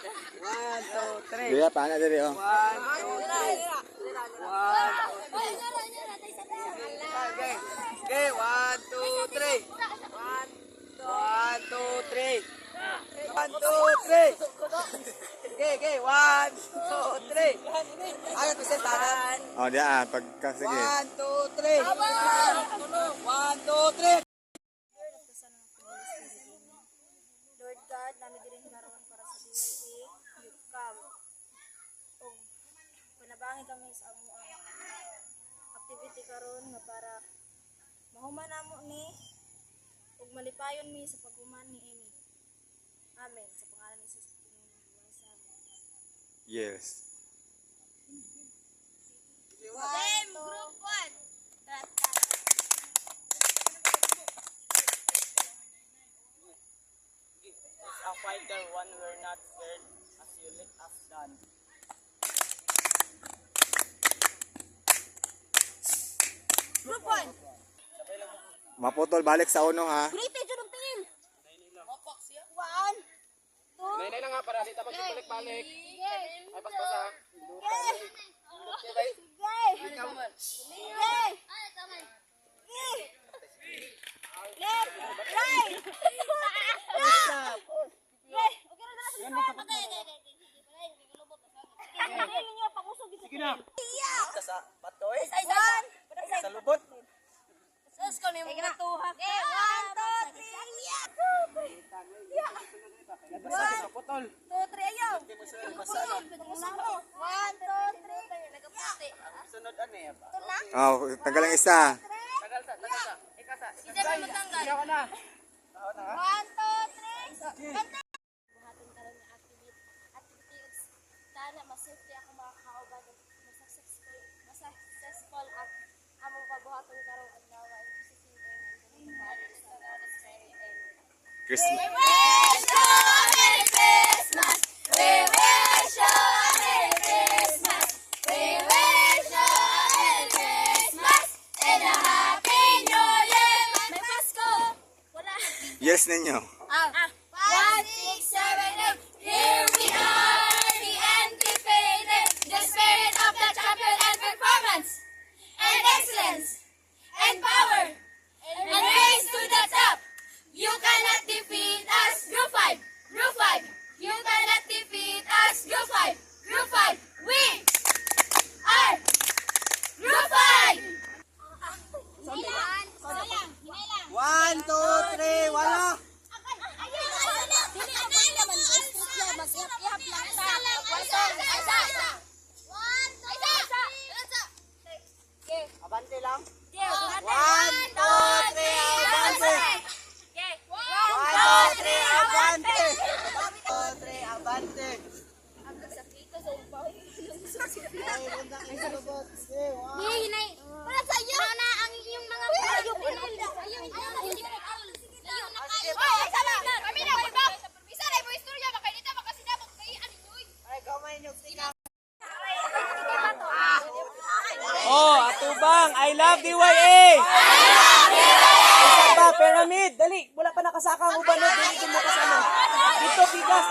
1, 2, 3. Dili pa na diri oh. 1, 2, 3. 1, 2, 3. Okay, 1, 2, 3. 1, 2, 3. 1, 2, 3. Okay, 1, 2, 3. Ayaw to sentaran. Oh, diya pagka sige. 1, 2, 3. 1, 2, 3. Lord God, namin din karon para sa DYA, yukam. O, panabangin kami sa among activity karon nga para mahuman namo ni ug malipayon mi sa paghuman ni ini. Amen. Sa pangalan ni Jesus Cristo. Yes. Team Group 1. A fighter, one we're not scared, as you let us done. Group 1. Maputol balik sa uno ha. Greeted yun ang team. 1, 2, Nainay lang nga para dito magbalik-balik. Sige. Ay, pas-pasa. Sige. Sige. Sige. Left, right. Stop. Okay na sa Sige na. Ika sa batoy. One. Sa lubot. Sus ko ni mo tuha. 1, 2, 3. Nabasa ka putol. 2, 3 ayaw. Basa na. 1, 2, 3. Nagaputi. Sunod ano eh. Oh, tanggal ang isa. Tagal sa. Ika sa. Isa pa matanggal. Ikaw na. 1, 2, 3. Buhaton karon nga activities. Sana masafety ako makakauban successful at among pabuhaton karon adlaw ay Christmas. Yes ninyo. 1, 6, 7, 8. Here we are, the anticipated, the spirit of the champion and performance, and excellence, and power, and race to the top. You cannot defeat us, Group 5, Group 5. You cannot defeat us, Group 5, Group 5. We are Group 5. Hinay lang. 1, 2, 3, wala. Ayaw. ang I love DYA. Isa pa, pyramid. Dali, wala pa nakasaka ang uban. Dali, mo kasama. Dito, pigas.